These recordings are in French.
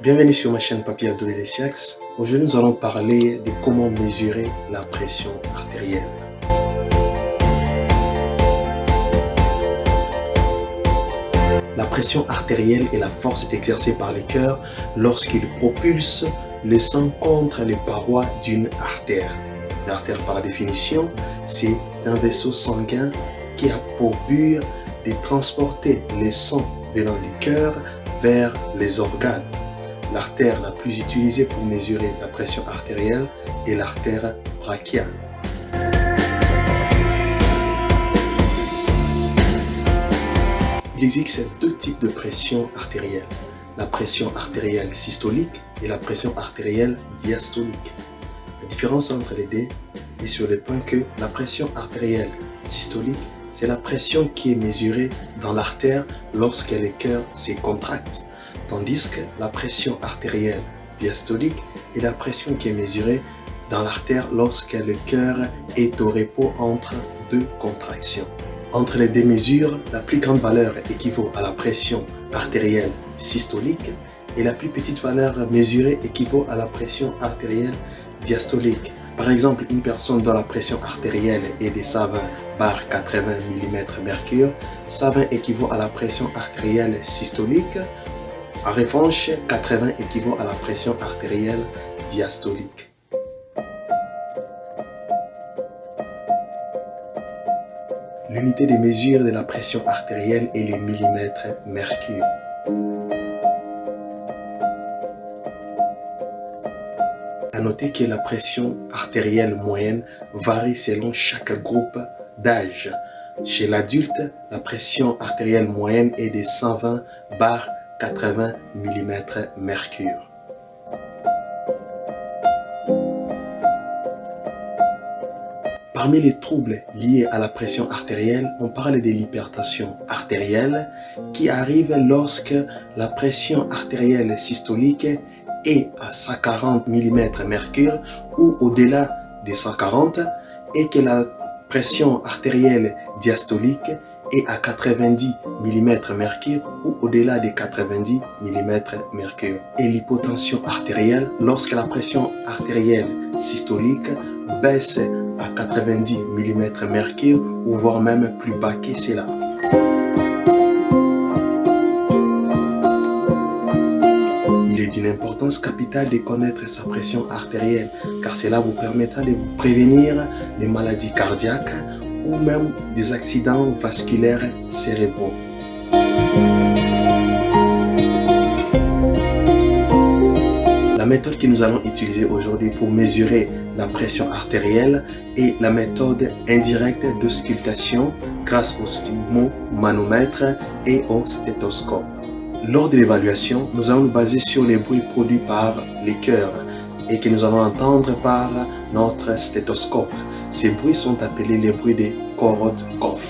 Bienvenue sur ma chaîne Papi Abdoulaye Lesiax. Aujourd'hui, nous allons parler de comment mesurer la pression artérielle. La pression artérielle est la force exercée par le cœur lorsqu'il propulse le sang contre les parois d'une artère. L'artère, par définition, c'est un vaisseau sanguin qui a pour but de transporter le sang venant du cœur vers les organes. L'artère la plus utilisée pour mesurer la pression artérielle est l'artère brachiale. Il existe deux types de pression artérielle, la pression artérielle systolique et la pression artérielle diastolique. La différence entre les deux est sur le point que la pression artérielle systolique, c'est la pression qui est mesurée dans l'artère lorsque le cœur se contracte, tandis que la pression artérielle diastolique est la pression qui est mesurée dans l'artère lorsque le cœur est au repos entre deux contractions. Entre les deux mesures, la plus grande valeur équivaut à la pression artérielle systolique et la plus petite valeur mesurée équivaut à la pression artérielle diastolique. Par exemple, une personne dont la pression artérielle est de 120/80 mm/Hg, 120 équivaut à la pression artérielle systolique. En revanche, 80 équivaut à la pression artérielle diastolique. L'unité de mesure de la pression artérielle est les millimètres-mercure. À noter que la pression artérielle moyenne varie selon chaque groupe d'âge. Chez l'adulte, la pression artérielle moyenne est de 120/80 mm/Hg. Parmi les troubles liés à la pression artérielle, on parle de l'hypertension artérielle qui arrive lorsque la pression artérielle systolique est à 140 mm/Hg ou au-delà de 140 et que la pression artérielle diastolique est à 90 mm/Hg ou au-delà de 90 mm/Hg. Et l'hypotension artérielle lorsque la pression artérielle systolique baisse à 90 mm/Hg ou voire même plus bas que cela. Il est d'une importance capitale de connaître sa pression artérielle car cela vous permettra de vous prévenir des maladies cardiaques ou même des accidents vasculaires cérébraux. La méthode que nous allons utiliser aujourd'hui pour mesurer la pression artérielle est la méthode indirecte d'auscultation grâce au sphygmomanomètre et au stéthoscope. Lors de l'évaluation, nous allons nous baser sur les bruits produits par les cœurs et que nous allons entendre par notre stéthoscope. Ces bruits sont appelés les bruits de Korotkoff.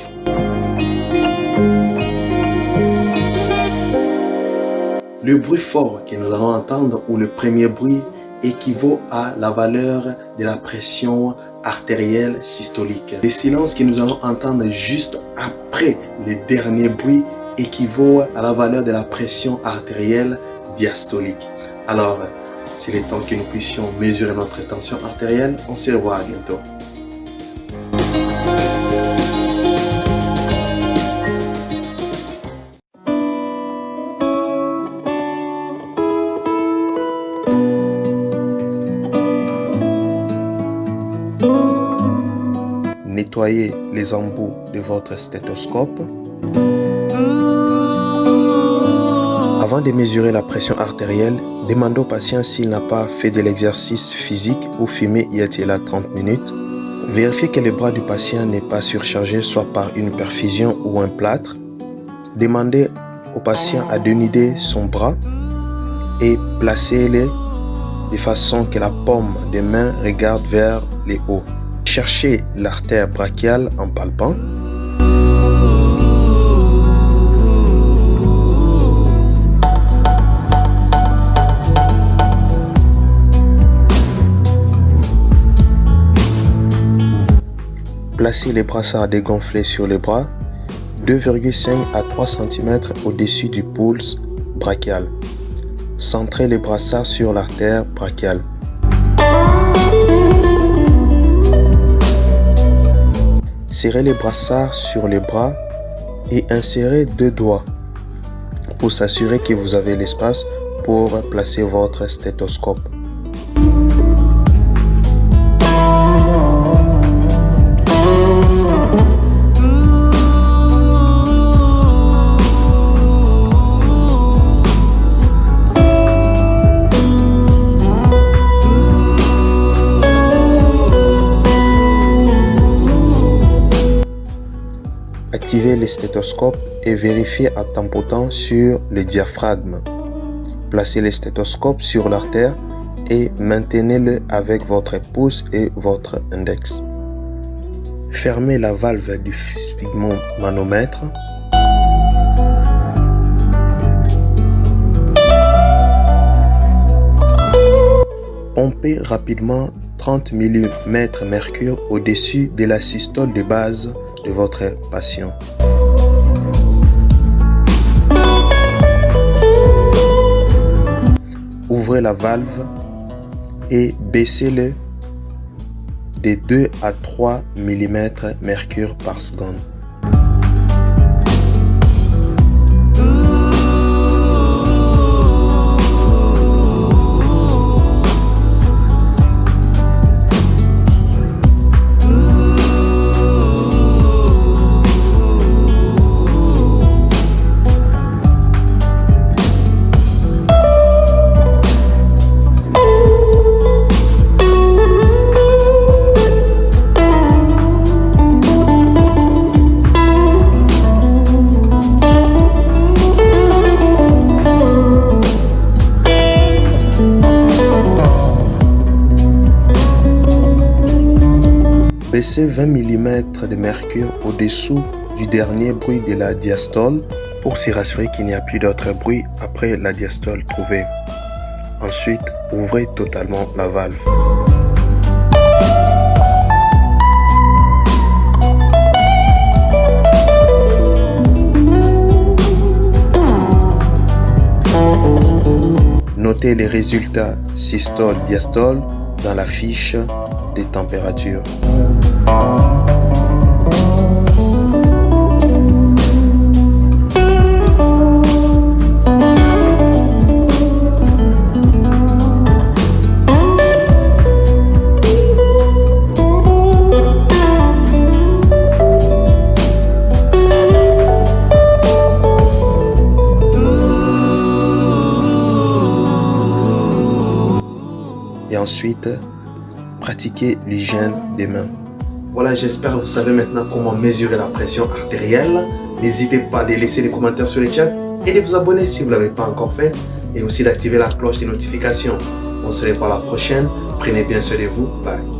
Le bruit fort que nous allons entendre ou le premier bruit équivaut à la valeur de la pression artérielle systolique. Le silence que nous allons entendre juste après le dernier bruit équivaut à la valeur de la pression artérielle diastolique. Alors, c'est le temps que nous puissions mesurer notre tension artérielle. On se revoit bientôt. Nettoyez les embouts de votre stéthoscope. Avant de mesurer la pression artérielle, demandez au patient s'il n'a pas fait de l'exercice physique ou fumé il y a 30 minutes. Vérifiez que le bras du patient n'est pas surchargé, soit par une perfusion ou un plâtre. Demandez au patient à dénuder son bras et placez-le de façon que la paume des mains regarde vers le haut. Cherchez l'artère brachiale en palpant. Placez les brassards dégonflés sur les bras, 2,5 à 3 cm au-dessus du pulse brachial. Centrez les brassards sur l'artère brachiale. Serrez les brassards sur les bras et insérez 2 doigts pour s'assurer que vous avez l'espace pour placer votre stéthoscope. Activez le stéthoscope et vérifiez à tampotant sur le diaphragme. Placez le stéthoscope sur l'artère et maintenez-le avec votre pouce et votre index. Fermez la valve du sphygmomanomètre. Pompez rapidement 30 mm mercure au-dessus de la systole de base de votre patient. Ouvrez la valve et baissez-le de 2 à 3 mm mercure par seconde. Baissez 20 mm de mercure au-dessous du dernier bruit de la diastole pour s'y rassurer qu'il n'y a plus d'autre bruit après la diastole trouvée. Ensuite, ouvrez totalement la valve. Notez les résultats systole-diastole dans la fiche des températures. Et ensuite, pratiquez l'hygiène des mains. Voilà, j'espère que vous savez maintenant comment mesurer la pression artérielle. N'hésitez pas à laisser des commentaires sur le chat et de vous abonner si vous ne l'avez pas encore fait. Et aussi d'activer la cloche des notifications. On se revoit la prochaine. Prenez bien soin de vous. Bye.